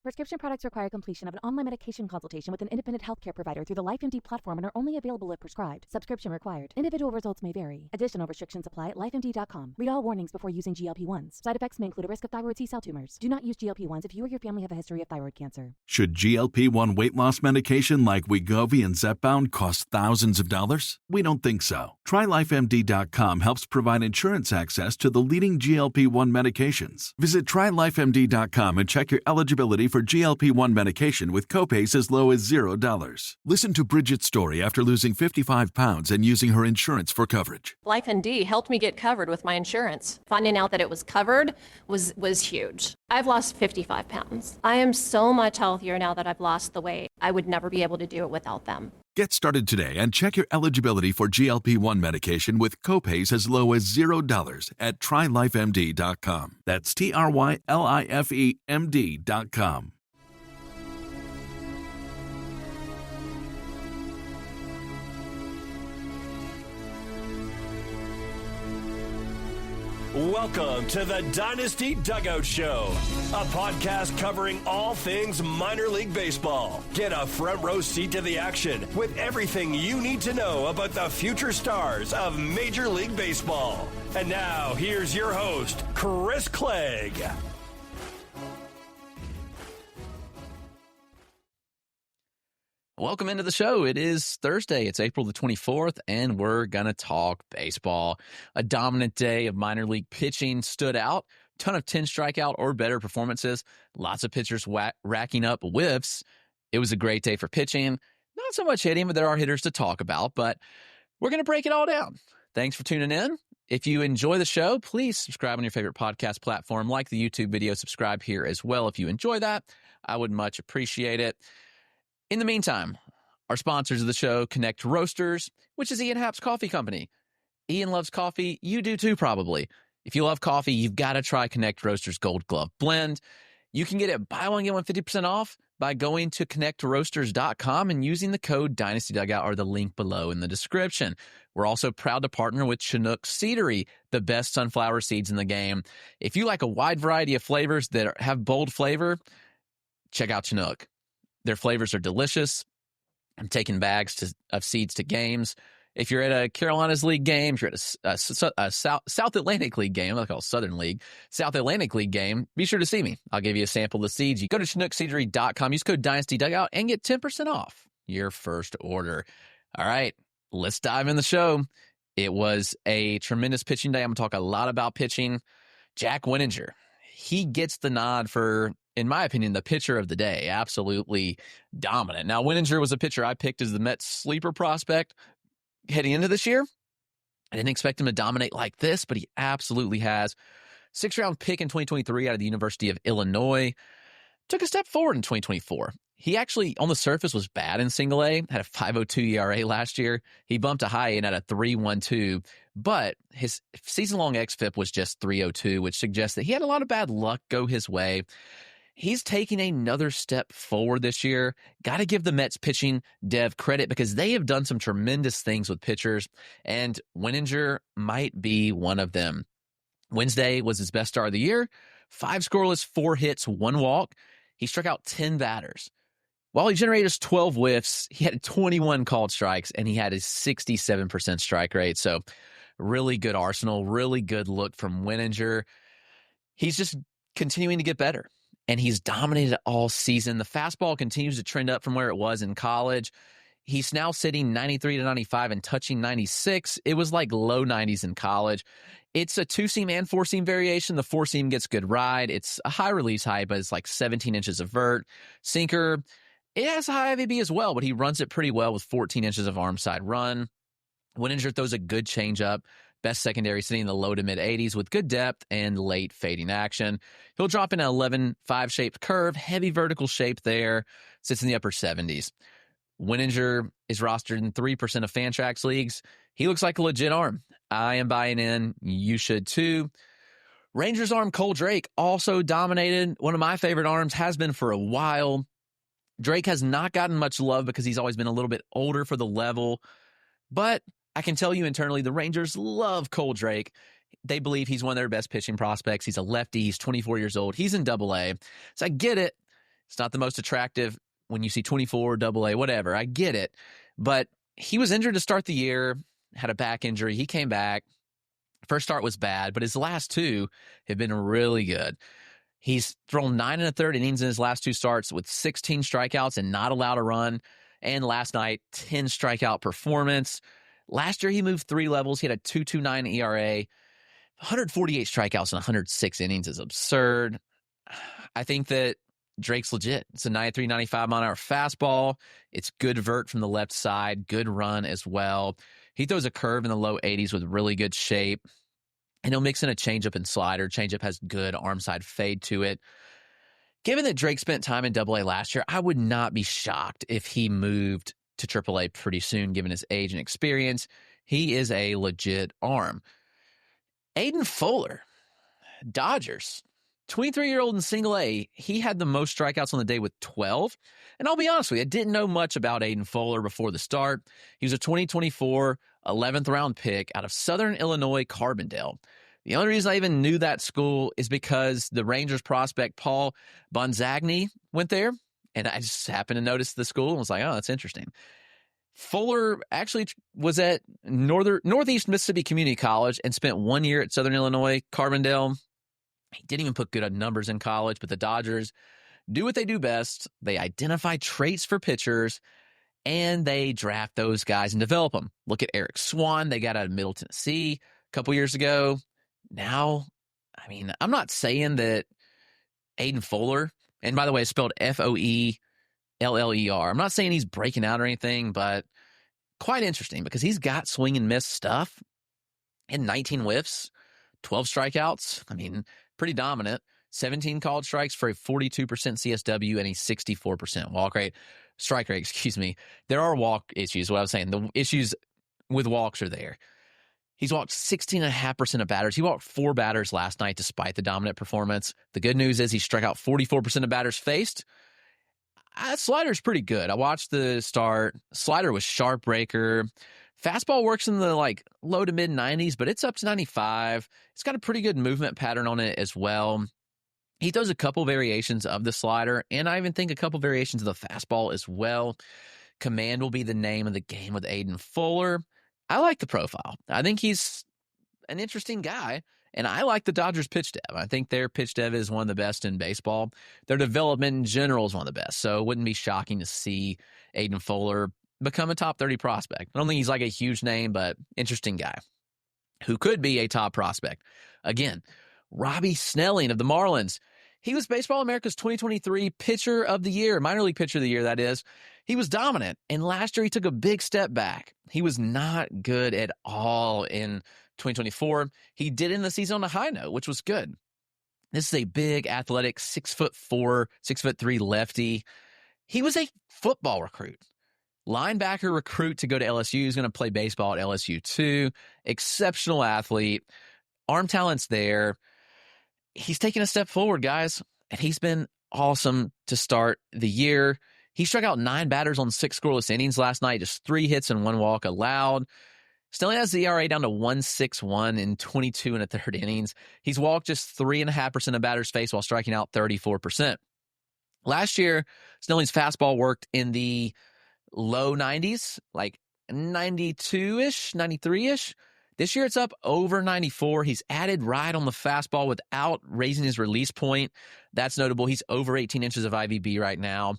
Prescription products require completion of an online medication consultation with an independent healthcare provider through the LifeMD platform and are only available if prescribed. Subscription required. Individual results may vary. Additional restrictions apply at lifemd.com. Read all warnings before using GLP-1s. Side effects may include a risk of thyroid C-cell tumors. Do not use GLP-1s if you or your family have a history of thyroid cancer. Should GLP-1 weight loss medication like Wegovy and Zepbound cost thousands of dollars? We don't think so. TryLifeMD.com helps provide insurance access to the leading GLP-1 medications. Visit TryLifeMD.com and check your eligibility for GLP-1 medication with copays as low as $0. Listen to Bridget's story after losing 55 pounds and using her insurance for coverage. LifeMD helped me get covered with my insurance. Finding out that it was covered was huge. I've lost 55 pounds. I am so much healthier now that I've lost the weight. I would never be able to do it without them. Get started today and check your eligibility for GLP-1 medication with copays as low as $0 at TryLifeMD.com. That's TryLifeMD.com. Welcome to the Dynasty Dugout Show, a podcast covering all things minor league baseball. Get a front row seat to the action with everything you need to know about the future stars of Major League Baseball. And now, here's your host, Chris Clegg. Welcome into the show. It is Thursday. It's April the 24th, and we're going to talk baseball. A dominant day of minor league pitching stood out. Ton of 10 strikeout or better performances. Lots of pitchers racking up whiffs. It was a great day for pitching. Not so much hitting, but there are hitters to talk about. But we're going to break it all down. Thanks for tuning in. If you enjoy the show, please subscribe on your favorite podcast platform. Like the YouTube video, subscribe here as well if you enjoy that. I would much appreciate it. In the meantime, our sponsors of the show, Connect Roasters, which is Ian Happ's coffee company. Ian loves coffee. You do too, probably. If you love coffee, you've got to try Connect Roasters Gold Glove Blend. You can get it buy one, get one 50% off by going to connectroasters.com and using the code Dynasty Dugout or the link below in the description. We're also proud to partner with Chinook Seedery, the best sunflower seeds in the game. If you like a wide variety of flavors that have bold flavor, check out Chinook. Their flavors are delicious. I'm taking bags of seeds to games. If you're at a Carolinas League game, if you're at a South Atlantic League game, I call it Southern League, South Atlantic League game, be sure to see me. I'll give you a sample of the seeds. You go to ChinookSeedery.com, use code Dynasty Dugout, and get 10% off your first order. All right, let's dive in the show. It was a tremendous pitching day. I'm going to talk a lot about pitching. Jack Wenninger, he gets the nod for, in my opinion, the pitcher of the day. Absolutely dominant. Now, Wenninger was a pitcher I picked as the Mets sleeper prospect heading into this year. I didn't expect him to dominate like this, but he absolutely has. 6th-round pick in 2023 out of the University of Illinois. Took a step forward in 2024. He actually, on the surface, was bad in single A, had a 5.02 ERA last year. He bumped a high end at a 3.12, but his season-long xFIP was just 3.02, which suggests that he had a lot of bad luck go his way. He's taking another step forward this year. Got to give the Mets pitching dev credit because they have done some tremendous things with pitchers, and Wenninger might be one of them. Wednesday was his best start of the year. 5 scoreless, 4 hits, 1 walk. He struck out 10 batters. While he generated 12 whiffs, he had 21 called strikes, and he had a 67% strike rate. So really good arsenal, really good look from Wenninger. He's just continuing to get better, and he's dominated all season. The fastball continues to trend up from where it was in college. He's now sitting 93 to 95 and touching 96. It was like low 90s in college. It's a 2-seam and 4-seam variation. The 4-seam gets good ride. It's a high release height, but it's like 17 inches of vert. Sinker, it has high IVB as well, but he runs it pretty well with 14 inches of arm side run. Wenninger throws a good changeup. Best secondary sitting in the low to mid 80s with good depth and late fading action. He'll drop in an 11-5 shaped curve, heavy vertical shape there, sits in the upper 70s. Wenninger is rostered in 3% of Fantrax leagues. He looks like a legit arm. I am buying in. You should too. Rangers arm Kohl Drake also dominated. One of my favorite arms, has been for a while. Drake has not gotten much love because he's always been a little bit older for the level. But I can tell you internally, the Rangers love Kohl Drake. They believe he's one of their best pitching prospects. He's a lefty. He's 24 years old. He's in Double-A. So I get it. It's not the most attractive when you see 24, AA, whatever. I get it. But he was injured to start the year, had a back injury. He came back. First start was bad, but his last two have been really good. He's thrown 9 1/3 innings in his last two starts with 16 strikeouts and not allowed a run. And last night, 10 strikeout performance. Last year, he moved 3 levels. He had a 2.29 ERA. 148 strikeouts in 106 innings is absurd. I think that Drake's legit. It's a 93, 95 mile-an-hour fastball. It's good vert from the left side, good run as well. He throws a curve in the low 80s with really good shape. And he'll mix in a changeup and slider. Changeup has good arm side fade to it. Given that Drake spent time in AA last year, I would not be shocked if he moved to AAA pretty soon, given his age and experience. He is a legit arm. Aidan Fowler, Dodgers, 23-year-old in single A. He had the most strikeouts on the day with 12. And I'll be honest with you, I didn't know much about Aidan Fowler before the start. He was a 2024 11th round pick out of Southern Illinois, Carbondale. The only reason I even knew that school is because the Rangers prospect Paul Bonzagni went there, and I just happened to notice the school and was like, oh, that's interesting. Fowler actually was at Northeast Mississippi Community College and spent 1 year at Southern Illinois, Carbondale. He didn't even put good numbers in college, but the Dodgers do what they do best. They identify traits for pitchers, and they draft those guys and develop them. Look at Eric Swan. They got out of Middle Tennessee a couple years ago. Now, I mean, I'm not saying that Aidan Fowler, and by the way, it's spelled Foeller. I'm not saying he's breaking out or anything, but quite interesting because he's got swing and miss stuff and 19 whiffs, 12 strikeouts. I mean, pretty dominant. 17 called strikes for a 42% CSW and a 64% walk rate. Strike rate, excuse me. There are walk issues, what I was saying. The issues with walks are there. He's walked 16.5% of batters. He walked 4 batters last night despite the dominant performance. The good news is he struck out 44% of batters faced. Slider's pretty good. I watched the start. Slider was sharp breaker. Fastball works in the low to mid 90s, but it's up to 95. It's got a pretty good movement pattern on it as well. He throws a couple variations of the slider, and I even think a couple variations of the fastball as well. Command will be the name of the game with Aidan Fowler. I like the profile. I think he's an interesting guy, and I like the Dodgers pitch dev. I think their pitch dev is one of the best in baseball. Their development in general is one of the best, so it wouldn't be shocking to see Aidan Fowler become a top 30 prospect. I don't think he's a huge name, but interesting guy who could be a top prospect. Again, Robby Snelling of the Marlins. He was Baseball America's 2023 Pitcher of the Year, minor league Pitcher of the Year, that is. He was dominant, and last year he took a big step back. He was not good at all in 2024. He did end the season on a high note, which was good. This is a big, athletic, 6'4", 6'3" lefty. He was a football recruit. Linebacker recruit to go to LSU. He's going to play baseball at LSU too. Exceptional athlete. Arm talent's there. He's taken a step forward, guys, and he's been awesome to start the year. He struck out 9 batters on 6 scoreless innings last night, just 3 hits and 1 walk allowed. Still has the ERA down to 1.61 in 22 1/3 innings. He's walked just 3.5% of batters faced while striking out 34%. Last year, Snelling's fastball worked in the low 90s, 92-ish, 93-ish. This year it's up over 94. He's added right on the fastball without raising his release point. That's notable. He's over 18 inches of IVB right now.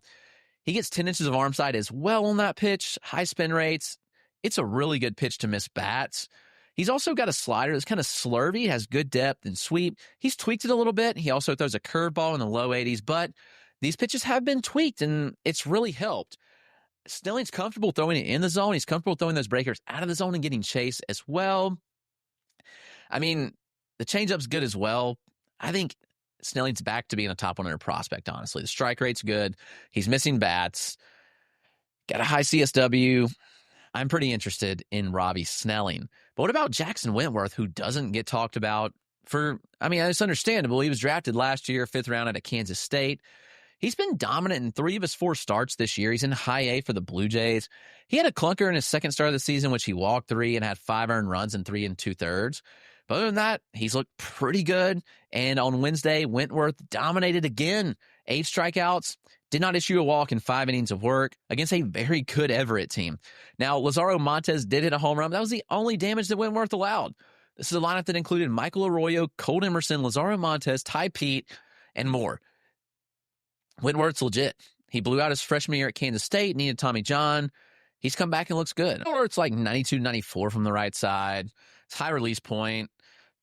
He gets 10 inches of arm side as well on that pitch. High spin rates. It's a really good pitch to miss bats. He's also got a slider that's kind of slurvy, has good depth and sweep. He's tweaked it a little bit. He also throws a curveball in the low 80s, but these pitches have been tweaked, and it's really helped. Snelling's comfortable throwing it in the zone. He's comfortable throwing those breakers out of the zone and getting chase as well. I mean, the changeup's good as well. I think Snelling's back to being a top 100 prospect, honestly. The strike rate's good. He's missing bats. Got a high CSW. I'm pretty interested in Robby Snelling. But what about Jackson Wentworth, who doesn't get talked about it's understandable. He was drafted last year, 5th round out of Kansas State. He's been dominant in 3 of his 4 starts this year. He's in high A for the Blue Jays. He had a clunker in his second start of the season, which he walked 3 and had 5 earned runs in 3 2/3. But other than that, he's looked pretty good. And on Wednesday, Wentworth dominated again. 8 strikeouts. did not issue a walk in 5 innings of work against a very good Everett team. Now, Lazaro Montes did hit a home run, but that was the only damage that Wentworth allowed. This is a lineup that included Michael Arroyo, Colt Emerson, Lazaro Montes, Ty Pete, and more. Wentworth's legit. He blew out his freshman year at Kansas State, needed Tommy John. He's come back and looks good. It's like 92, 94 from the right side. It's high release point.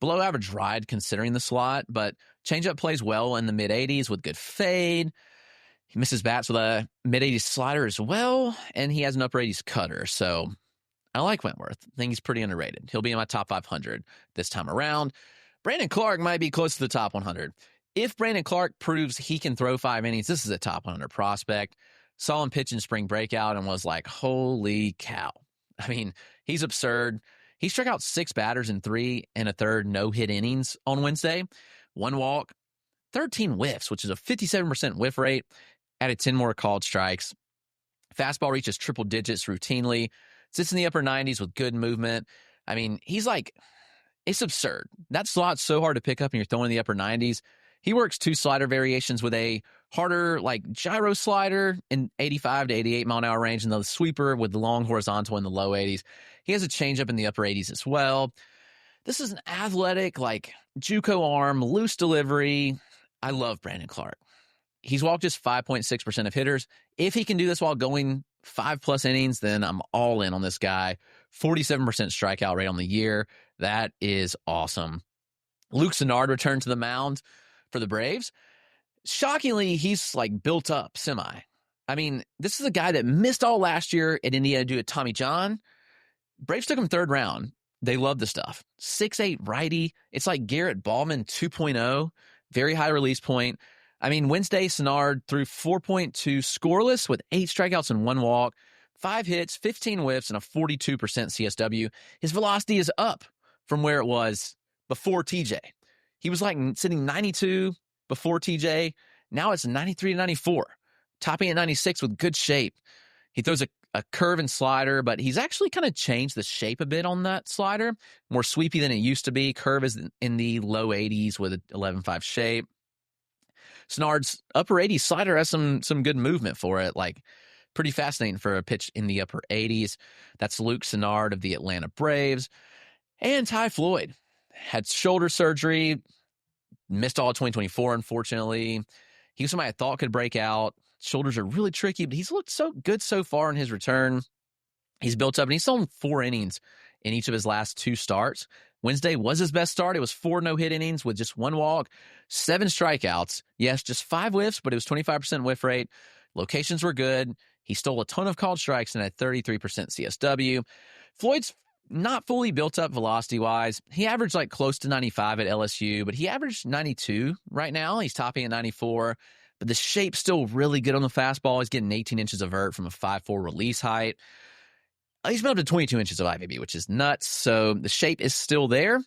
Below average ride considering the slot, but changeup plays well in the mid-80s with good fade. He misses bats with a mid-80s slider as well, and he has an upper 80s cutter. So I like Wentworth. I think he's pretty underrated. He'll be in my top 500 this time around. Brandon Clarke might be close to the top 100. If Brandon Clarke proves he can throw 5 innings, this is a top 100 prospect. Saw him pitch in spring breakout and was like, holy cow. I mean, he's absurd. He struck out 6 batters in 3 1/3 no-hit innings on Wednesday. 1 walk, 13 whiffs, which is a 57% whiff rate. Added 10 more called strikes. Fastball reaches triple digits routinely. Sits in the upper 90s with good movement. I mean, he's like, it's absurd. That slot's so hard to pick up and you're throwing in the upper 90s. He works 2 slider variations with a harder, like, gyro slider in 85 to 88 mile an hour range, and the sweeper with the long horizontal in the low 80s. He has a changeup in the upper 80s as well. This is an athletic, like, JUCO arm, loose delivery. I love Brandon Clarke. He's walked just 5.6% of hitters. If he can do this while going 5+ innings, then I'm all in on this guy. 47% strikeout rate on the year. That is awesome. Luke Sinnard returned to the mound for the Braves. Shockingly, he's like built up semi. I mean, this is a guy that missed all last year at Indiana due to Tommy John. Braves took him 3rd round. They love the stuff. 6'8" righty. It's like Garrett Ballman 2.0. Very high release point. I mean, Wednesday, Sinnard threw 4.2 scoreless with 8 strikeouts and 1 walk, 5 hits, 15 whiffs, and a 42% CSW. His velocity is up from where it was before TJ. He was like sitting 92 before TJ. Now it's 93 to 94, topping at 96 with good shape. He throws a curve and slider, but he's actually kind of changed the shape a bit on that slider. More sweepy than it used to be. Curve is in the low 80s with an 11.5 shape. Sinnard's upper 80s slider has some good movement for it, like pretty fascinating for a pitch in the upper 80s. That's Luke Sinnard of the Atlanta Braves. And Ty Floyd had shoulder surgery, missed all of 2024, unfortunately. He was somebody I thought could break out. Shoulders are really tricky, but he's looked so good so far in his return. He's built up, and he's thrown 4 innings in each of his last 2 starts. Wednesday was his best start. It was 4 no-hit innings with just 1 walk, 7 strikeouts. Yes, just 5 whiffs, but it was 25% whiff rate. Locations were good. He stole a ton of called strikes and had 33% CSW. Floyd's not fully built up velocity-wise. He averaged like close to 95 at LSU, but he averaged 92 right now. He's topping at 94, but the shape's still really good on the fastball. He's getting 18 inches of vert from a 5'4" release height. He's been up to 22 inches of IVB, which is nuts. So the shape is still there.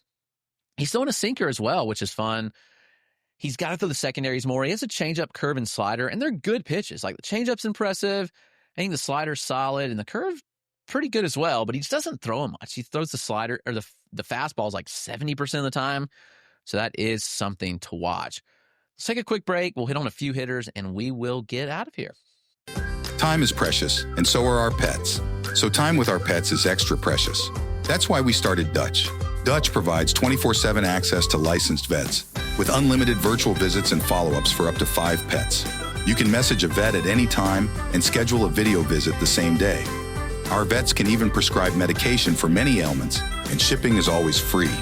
He's throwing a sinker as well, which is fun. He's got to throw the secondaries more. He has a changeup, curve, and slider, and they're good pitches. Like the changeup's impressive. I think the slider's solid, and the curve pretty good as well, but he just doesn't throw them much. He throws the slider or the fastballs like 70% of the time. So that is something to watch. Let's take a quick break. We'll hit on a few hitters, and we will get out of here. Time is precious, and so are our pets. So time with our pets is extra precious. That's why we started Dutch. Dutch provides 24/7 access to licensed vets with unlimited virtual visits and follow-ups for up to 5 pets. You can message a vet at any time and schedule a video visit the same day. Our vets can even prescribe medication for many ailments, and shipping is always free.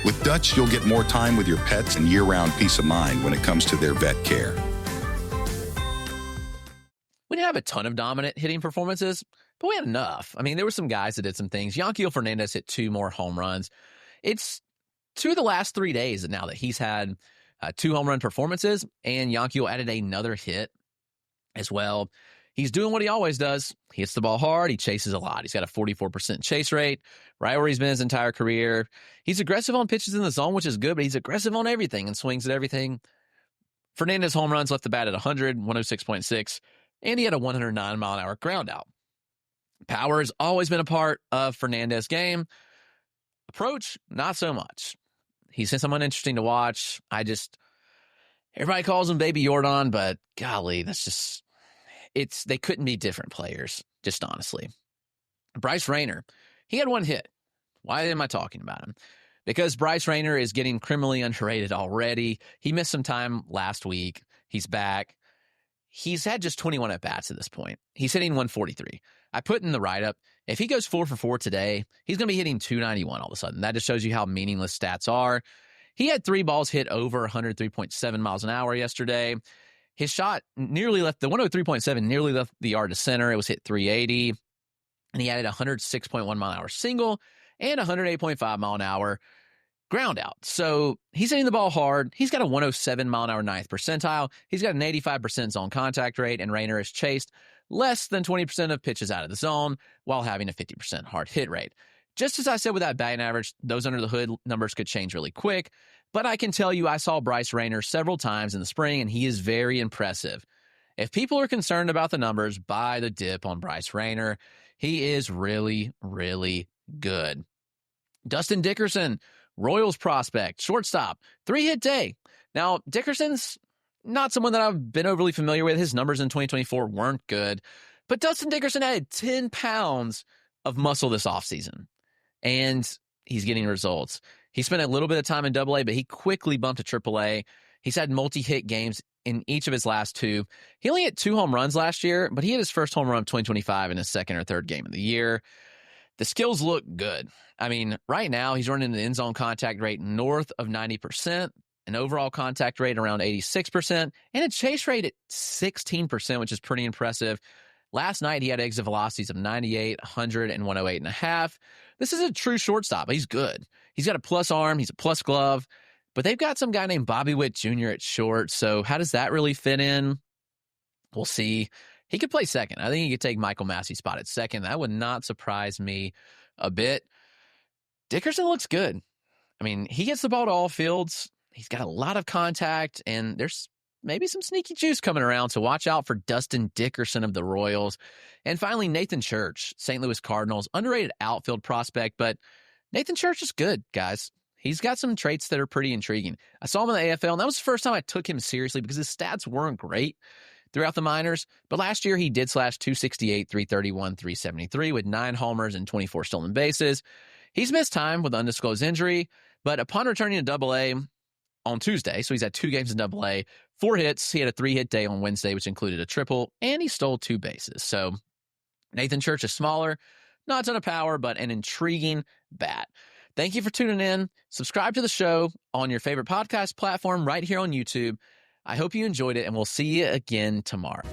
With Dutch, you'll get more time with your pets and year-round peace of mind when it comes to their vet care. We didn't have a ton of dominant hitting performances, but we had enough. I mean, there were some guys that did some things. Yanquiel Fernandez hit 2 more home runs. It's 2 of the last 3 days now that he's had 2 home run performances, and Yanquiel added another hit as well. He's doing what he always does. He hits the ball hard. He chases a lot. He's got a 44% chase rate, right where he's been his entire career. He's aggressive on pitches in the zone, which is good, but he's aggressive on everything and swings at everything. Fernandez home runs left the bat at 100, 106.6, and he had a 109-mile-an-hour ground out. Power has always been a part of Fernandez's game. Approach, not so much. He's someone interesting to watch. Everybody calls him Baby Jordan, but golly, they couldn't be different players, just honestly. Bryce Rainer, he had one hit. Why am I talking about him? Because Bryce Rainer is getting criminally underrated already. He missed some time last week. He's back. He's had just 21 at-bats at this point. He's hitting 143. I put in the write-up, if he goes 4 for 4 today, he's going to be hitting 291 all of a sudden. That just shows you how meaningless stats are. He had 3 balls hit over 103.7 miles an hour yesterday. His shot nearly left, the 103.7 nearly left the yard to center. It was hit 380. And he added a 106.1 mile an hour single and 108.5 mile an hour ground out. So he's hitting the ball hard. He's got a 107 mile an hour ninth percentile. He's got an 85% zone contact rate, and Rainer has chased less than 20% of pitches out of the zone while having a 50% hard hit rate. Just as I said with that batting average, those under the hood numbers could change really quick. But I can tell you I saw Bryce Rainer several times in the spring, and he is very impressive. If people are concerned about the numbers, buy the dip on Bryce Rainer. He is really, really good. Dustin Dickerson, Royals prospect, shortstop, 3-hit day. Now, Dickerson's not someone that I've been overly familiar with. His numbers in 2024 weren't good. But Dustin Dickerson added 10 pounds of muscle this offseason, and he's getting results. He spent a little bit of time in AA, but he quickly bumped to AAA. He's had multi-hit games in each of his last 2. He only hit 2 home runs last year, but he hit his first home run of 2025 in his second or third game of the year. The skills look good. I mean, right now he's running an end zone contact rate north of 90%, an overall contact rate around 86%, and a chase rate at 16%, which is pretty impressive. Last night he had exit velocities of 98, 100, and 108.5. This is a true shortstop. He's good. He's got a plus arm. He's a plus glove. But they've got some guy named Bobby Witt Jr. at short, so how does that really fit in? We'll see. He could play second. I think he could take Michael Massey's spot at second. That would not surprise me a bit. Dickerson looks good. I mean, he gets the ball to all fields. He's got a lot of contact, and there's maybe some sneaky juice coming around, so watch out for Dustin Dickerson of the Royals. And finally, Nathan Church, St. Louis Cardinals, underrated outfield prospect, but Nathan Church is good, guys. He's got some traits that are pretty intriguing. I saw him in the AFL, and that was the first time I took him seriously because his stats weren't great throughout the minors. But last year, he did slash 268, 331, 373 with 9 homers and 24 stolen bases. He's missed time with undisclosed injury, but upon returning to AA on Tuesday, so he's had 2 games in AA, 4 hits. He had a 3-hit day on Wednesday, which included a triple, and he stole 2 bases. So Nathan Church is smaller, not a ton of power, but an intriguing bat. Thank you for tuning in. Subscribe to the show on your favorite podcast platform right here on YouTube. I hope you enjoyed it, and we'll see you again tomorrow.